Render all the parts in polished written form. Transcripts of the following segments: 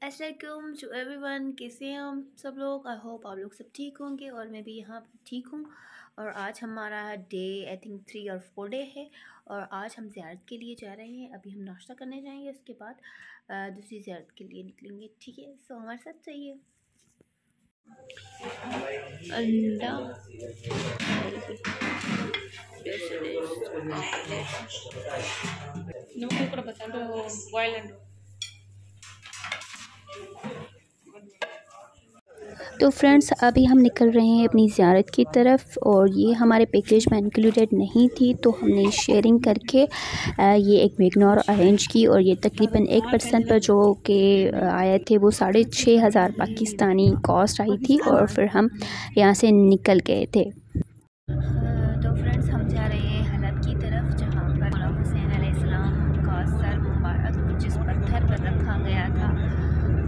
अस्सलामुअलैकुम to everyone, कैसे हैं हम सब लोग। आई होप आप लोग सब ठीक होंगे और मैं भी यहाँ पर ठीक हूँ। और आज हमारा डे आई थिंक 3 और 4 डे है और आज हम ज़ियारत के लिए जा रहे हैं। अभी हम नाश्ता करने जाएंगे, उसके बाद दूसरी ज़ियारत के लिए निकलेंगे। ठीक है, सो हमारे साथ चाहिए अंडा तो फ्रेंड्स, अभी हम निकल रहे हैं अपनी ज़ियारत की तरफ और ये हमारे पैकेज में इंक्लूडेड नहीं थी, तो हमने शेयरिंग करके ये एक मैगनोर अरेंज की और ये तकरीबन 1% पर जो कि आए थे वो 6,500 पाकिस्तानी कॉस्ट आई थी और फिर हम यहाँ से निकल गए थे। तो फ्रेंड्स, हम जा रहे हैं हलब की तरफ, जहाँ पर मौला हुसैन अलैहिस्सलाम का सर मुबारक जिस पत्थर पर रखा गया था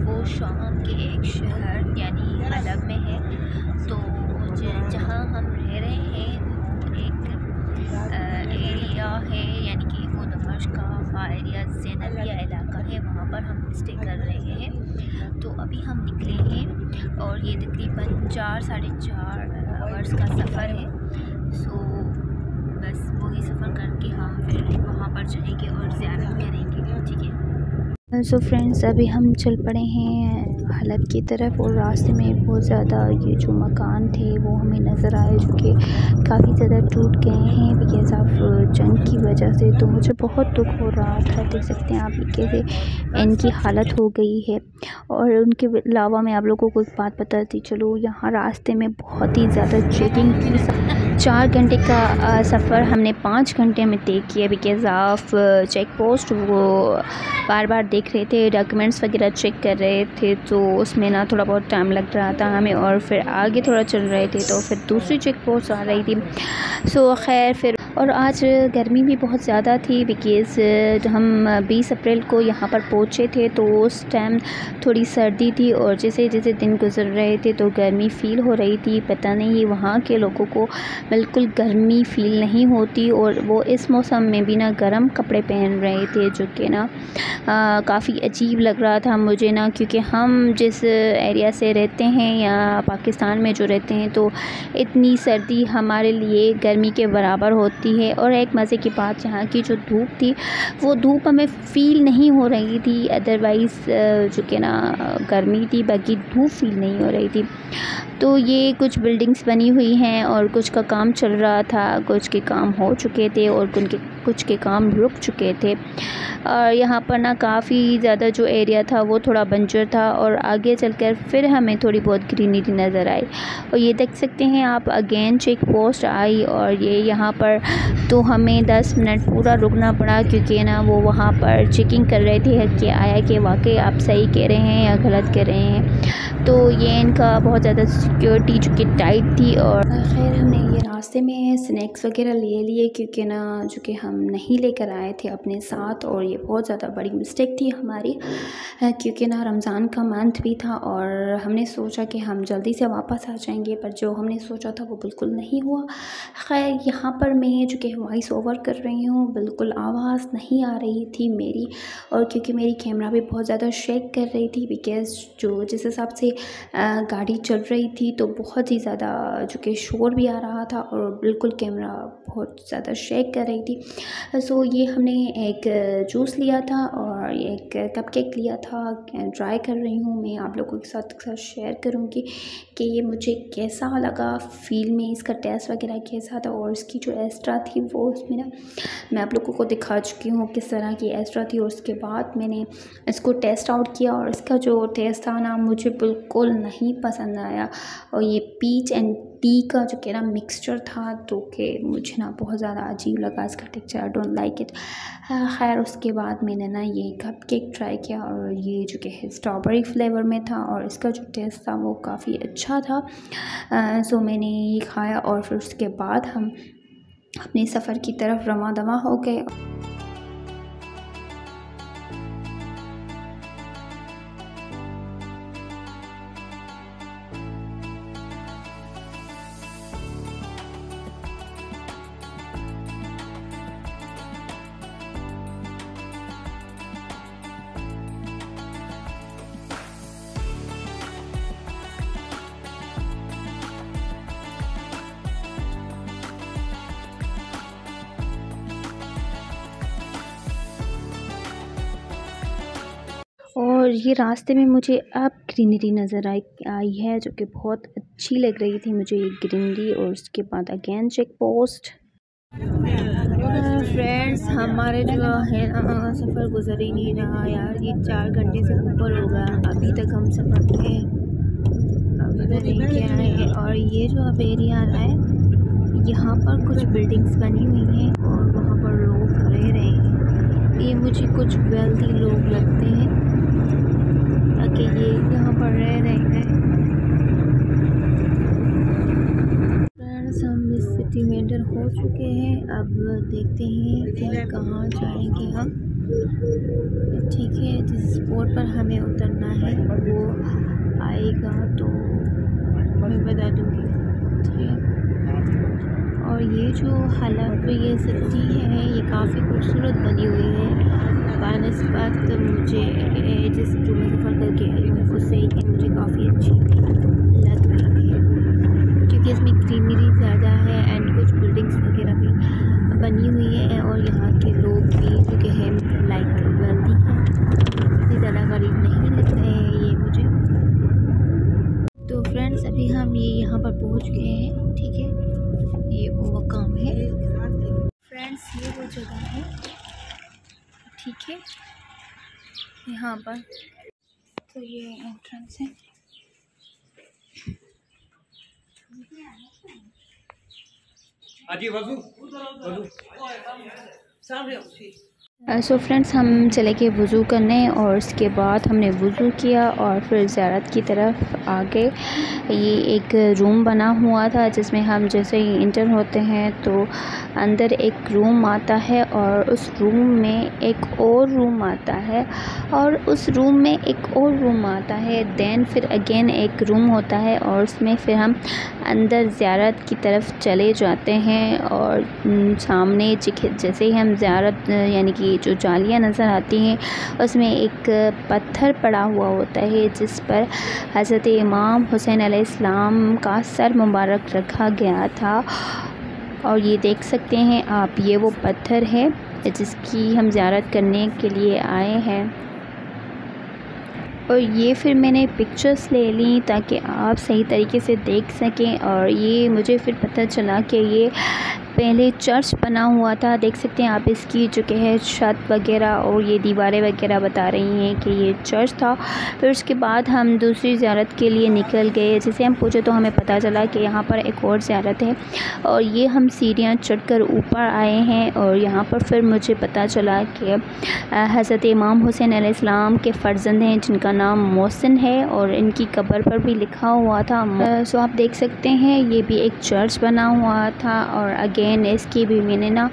वो शाम के एक शहर यानी हलब में है। तो जहाँ हम रह रहे हैं वो एक एरिया है, यानी कि वो दमश्क का एरिया ज़ैनबिया इलाका है, वहाँ पर हम स्टे कर रहे हैं। तो अभी हम निकले हैं और ये तकरीबन 4-4.5 आवर्स का सफ़र है। सो बस वही सफ़र करके हम फिर वहाँ पर जाएंगे और ज़ियारत करेंगे। ठीक है। सो फ्रेंड्स, अभी हम चल पड़े हैं हलब की तरफ और रास्ते में बहुत ज़्यादा ये जो मकान थे वो हमें नज़र आए, जो कि काफ़ी ज़्यादा टूट गए हैं बिकॉज़ ऑफ जंग की वजह से। तो मुझे बहुत दुख हो रहा था, देख सकते हैं आप कैसे इनकी हालत हो गई है। और उनके अलावा मैं आप लोगों को एक बात बताती चलूँ, यहाँ रास्ते में बहुत ही ज़्यादा चेकिंग की। 4 घंटे का सफ़र हमने 5 घंटे में तय किया बिकॉज़ ऑफ चेक पोस्ट। वो बार बार देख रहे थे, डॉक्यूमेंट्स वगैरह चेक कर रहे थे, तो उसमें ना थोड़ा बहुत टाइम लग रहा था हमें। और फिर आगे थोड़ा चल रहे थे तो फिर दूसरी चेक पोस्ट आ रही थी। सो खैर फिर, और आज गर्मी भी बहुत ज़्यादा थी बिकॉज़ हम 20 अप्रैल को यहाँ पर पहुँचे थे, तो उस टाइम थोड़ी सर्दी थी और जैसे जैसे दिन गुजर रहे थे तो गर्मी फ़ील हो रही थी। पता नहीं वहाँ के लोगों को बिल्कुल गर्मी फ़ील नहीं होती और वो इस मौसम में भी ना गर्म कपड़े पहन रहे थे, जो कि ना काफ़ी अजीब लग रहा था मुझे ना, क्योंकि हम जिस एरिया से रहते हैं या पाकिस्तान में जो रहते हैं तो इतनी सर्दी हमारे लिए गर्मी के बराबर होती है। और एक मज़े की बात, यहाँ की जो धूप थी वो धूप हमें फ़ील नहीं हो रही थी, अदरवाइज़ जो कि ना गर्मी थी, बाकी धूप फ़ील नहीं हो रही थी। तो ये कुछ बिल्डिंग्स बनी हुई हैं और कुछ का काम चल रहा था, कुछ के काम हो चुके थे और कुछ के काम रुक चुके थे। और यहाँ पर ना काफ़ी ज़्यादा जो एरिया था वो थोड़ा बंजर था और आगे चलकर फिर हमें थोड़ी बहुत ग्रीनरी नज़र आई। और ये देख सकते हैं आप, अगेन चेक पोस्ट आई और ये यहाँ पर तो हमें 10 मिनट पूरा रुकना पड़ा, क्योंकि ना वो वहाँ पर चेकिंग कर रहे थे कि आया कि वाकई आप सही कह रहे हैं या गलत कह रहे हैं। तो ये इनका बहुत ज़्यादा सिक्योरिटी जो कि टाइट थी। और खैर हमने ये रास्ते में स्नैक्स वगैरह ले लिए, क्योंकि ना जो कि हम नहीं लेकर आए थे अपने साथ, और ये बहुत ज़्यादा बड़ी मिस्टेक थी हमारी, क्योंकि ना रमज़ान का मंथ भी था और हमने सोचा कि हम जल्दी से वापस आ जाएंगे, पर जो हमने सोचा था वो बिल्कुल नहीं हुआ। खैर यहाँ पर मैं जो कि वॉइस ओवर कर रही हूँ, बिल्कुल आवाज़ नहीं आ रही थी मेरी, और क्योंकि मेरी कैमरा भी बहुत ज़्यादा शेक कर रही थी बिकॉज़ जो जिस हिसाब से गाड़ी चल रही थी तो बहुत ही ज़्यादा जो कि शोर भी आ रहा था और बिल्कुल कैमरा बहुत ज़्यादा शेक कर रही थी। सो ये हमने एक जूस लिया था और एक कपकेक लिया था, ट्राई कर रही हूँ मैं, आप लोगों के साथ शेयर करूँगी कि ये मुझे कैसा लगा, फ़ील में इसका टेस्ट वगैरह कैसा था। और इसकी जो एक्स्ट्रा थी वो उसमें ना मैं आप लोगों को दिखा चुकी हूँ किस तरह की एक्स्ट्रा थी, और उसके बाद मैंने इसको टेस्ट आउट किया और इसका जो टेस्ट था ना मुझे बिल्कुल नहीं पसंद आया। और ये पीच एंड टी का जो कि ना मिक्सचर था, तो कि मुझे ना बहुत ज़्यादा अजीब लगा इसका texture, I don't like it. खैर उसके बाद मैंने ना ये कप केक ट्राई किया और ये जो कि स्ट्रॉबेरी फ्लेवर में था और इसका जो टेस्ट था वो काफ़ी अच्छा था। सो मैंने ये खाया और फिर उसके बाद हम अपने सफ़र की तरफ रवां दवा हो गए। और ये रास्ते में मुझे अब ग्रीनरी नज़र आई है जो कि बहुत अच्छी लग रही थी मुझे ये ग्रीनरी। और उसके बाद अगेन चेक पोस्ट। फ्रेंड्स हमारे जो है सफ़र गुजर ही नहीं रहा यार, ये 4 घंटे से ऊपर हो गया, अभी तक हम सफ़र पे नहीं किया है। और ये जो अब एरिया आ रहा है यहाँ पर कुछ बिल्डिंग्स बनी हुई हैं और वहाँ पर लोग रह रहे हैं। ये मुझे कुछ वेल्दी लोग लगते हैं ताकि ये यहाँ पर रह रहे हैं। फ्रेंड्स हम इस सिटी में एंटर हो चुके हैं, अब देखते हैं कि कहाँ जाएंगे हम। ठीक है, जिस स्पॉट पर हमें उतरना है वो आएगा तो मैं बता दूँगी। ठीक है, और ये जो हलब ये सिटी है ये काफ़ी खूबसूरत बनी हुई है। बात मुझे जिस जो मैं सफ़र करके आई हूँ उससे ये मुझे काफ़ी अच्छी लग रही है क्योंकि इसमें ग्रीनरी ज़्यादा है एंड कुछ बिल्डिंग्स वगैरह भी बनी हुई है और यहाँ के लोग भी जो कि है लाइक वेल्दी हैं, इतनी ज़्यादा गरीब नहीं लग रहे हैं ये मुझे। तो फ्रेंड्स अभी हम ये यहाँ पर पहुँच गए हैं। ठीक है, ये वो मकाम है फ्रेंड्स, ये वो जगह है। ठीक है, यहाँ पर तो ये एंट्रेंस है। सो फ्रेंड्स हम चले गए वज़ू करने और उसके बाद हमने वज़ू किया और फिर ज़ियारत की तरफ आ गए। ये एक रूम बना हुआ था जिसमें हम जैसे ही इंटर होते हैं तो अंदर एक रूम आता है और उस रूम में एक और रूम आता है और उस रूम में एक और रूम आता है, देन फिर अगेन एक रूम होता है और उसमें फिर हम अंदर ज़ियारत की तरफ चले जाते हैं। और सामने जैसे ही हम ज़ियारत यानी कि जो जालियाँ नज़र आती हैं उसमें एक पत्थर पड़ा हुआ होता है जिस पर हज़रत इमाम हुसैन अलैहिस्सलाम का सर मुबारक रखा गया था। और ये देख सकते हैं आप, ये वो पत्थर है जिसकी हम ज़ियारत करने के लिए आए हैं। और ये फिर मैंने पिक्चर्स ले ली ताकि आप सही तरीके से देख सकें। और ये मुझे फिर पता चला कि ये पहले चर्च बना हुआ था। देख सकते हैं आप इसकी जो कि है छत वगैरह और ये दीवारें वगैरह बता रही हैं कि ये चर्च था। फिर उसके बाद हम दूसरी ज़ियारत के लिए निकल गए। जैसे हम पूछे तो हमें पता चला कि यहाँ पर एक और ज़ियारत है और ये हम सीढ़ियाँ चढ़कर ऊपर आए हैं। और यहाँ पर फिर मुझे पता चला कि हज़रत इमाम हुसैन अलैहिस्सलाम के फ़र्जंद हैं जिनका नाम मोहसिन है और इनकी कब्र पर भी लिखा हुआ था। सो आप देख सकते हैं ये भी एक चर्च बना हुआ था। और अगेन इसकी भी मैंने ना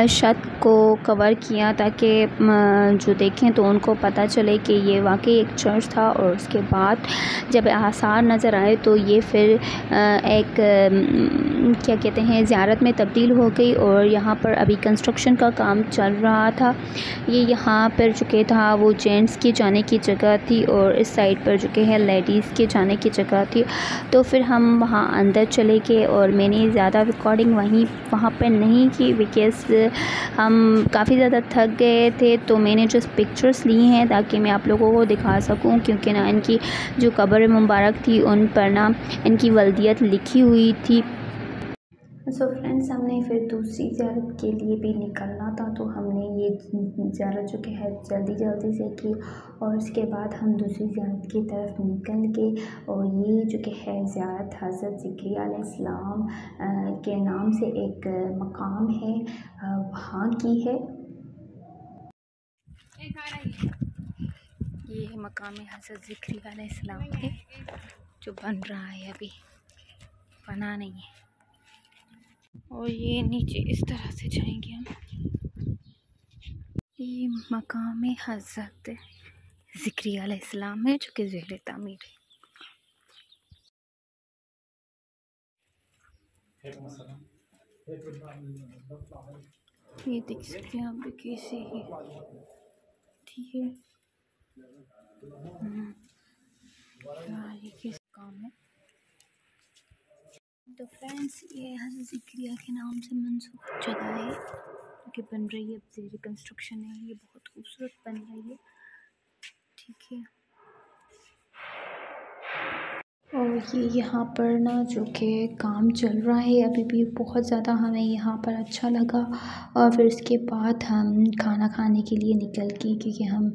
छत को कवर किया ताकि जो देखें तो उनको पता चले कि ये वाकई एक चर्च था। और उसके बाद जब आसार नज़र आए तो ये फिर एक क्या कहते हैं ज़ियारत में तब्दील हो गई। और यहाँ पर अभी कंस्ट्रक्शन का काम चल रहा था। ये यहाँ पर जो कि था वो जेंट्स की जाने की जगह थी और इस साइड पर जो कि है लेडीज़ के जाने की जगह थी। तो फिर हम वहाँ अंदर चले गए और मैंने ज़्यादा रिकॉर्डिंग वहाँ पर नहीं की बिकॉज़ हम काफ़ी ज़्यादा थक गए थे। तो मैंने जस्ट पिक्चर्स ली हैं ताकि मैं आप लोगों को दिखा सकूं क्योंकि ना इनकी जो कब्र मुबारक थी उन पर ना इनकी वल्दियत लिखी हुई थी। सो फ्रेंड्स हमने फिर दूसरी ज़ियारत के लिए भी निकलना था तो हमने ये ज़ियारत जो कि है जल्दी से की और उसके बाद हम दूसरी ज़ियारत की तरफ निकल गए। और ये जो कि है ज़ियारत हज़रत ज़िक्रिया अलैहिस्सलाम के नाम से एक मकाम है, वहाँ की है। ये मकाम हज़रत ज़िक्रिया अलैहिस्सलाम है जो बन रहा है, अभी बना नहीं है। और ये नीचे इस तरह से जाएंगे हम। ये मकाम हज़रत ज़िक्रिया अलैहिस्सलाम है जो कि ज़ेर तामीर है। ये देख सकते हैं आप कैसे है, ठीक है। ये किस काम है। तो फ्रेंड्स ये हज़रत ज़िक्रिया के नाम से मंसूब जगह है जो कि बन रही है, अब ज़ेर कंस्ट्रक्शन है। ये बहुत खूबसूरत बन रही है, ठीक है। और ये यहाँ पर ना जो कि काम चल रहा है अभी भी, बहुत ज़्यादा हमें यहाँ पर अच्छा लगा। और फिर उसके बाद हम खाना खाने के लिए निकल गए, क्योंकि हम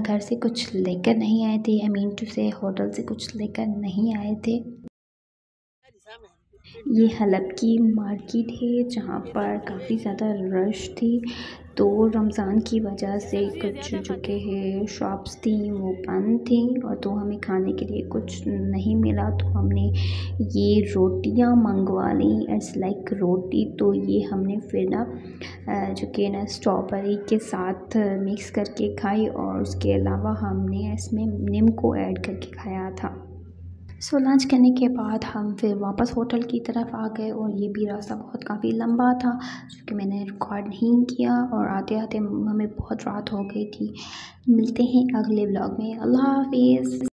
घर से कुछ लेकर नहीं आए थे, आई मीन टू से होटल से कुछ लेकर नहीं आए थे। ये हलब की मार्केट है जहाँ पर काफ़ी ज़्यादा रश थी, तो रमज़ान की वजह से कुछ जो कि है शॉप्स थी वो बंद थी, और तो हमें खाने के लिए कुछ नहीं मिला, तो हमने ये रोटियां मंगवा ली। इट्स लाइक रोटी, तो ये हमने फिर ना जो कि ना स्ट्रॉबेरी के साथ मिक्स करके खाई, और उसके अलावा हमने इसमें नीम को ऐड करके खाया था। सो लंच करने के बाद हम फिर वापस होटल की तरफ आ गए, और ये भी रास्ता बहुत काफ़ी लंबा था जो कि मैंने रिकॉर्ड नहीं किया, और आते आते हमें बहुत रात हो गई थी। मिलते हैं अगले व्लॉग में। अल्लाह हाफिज़।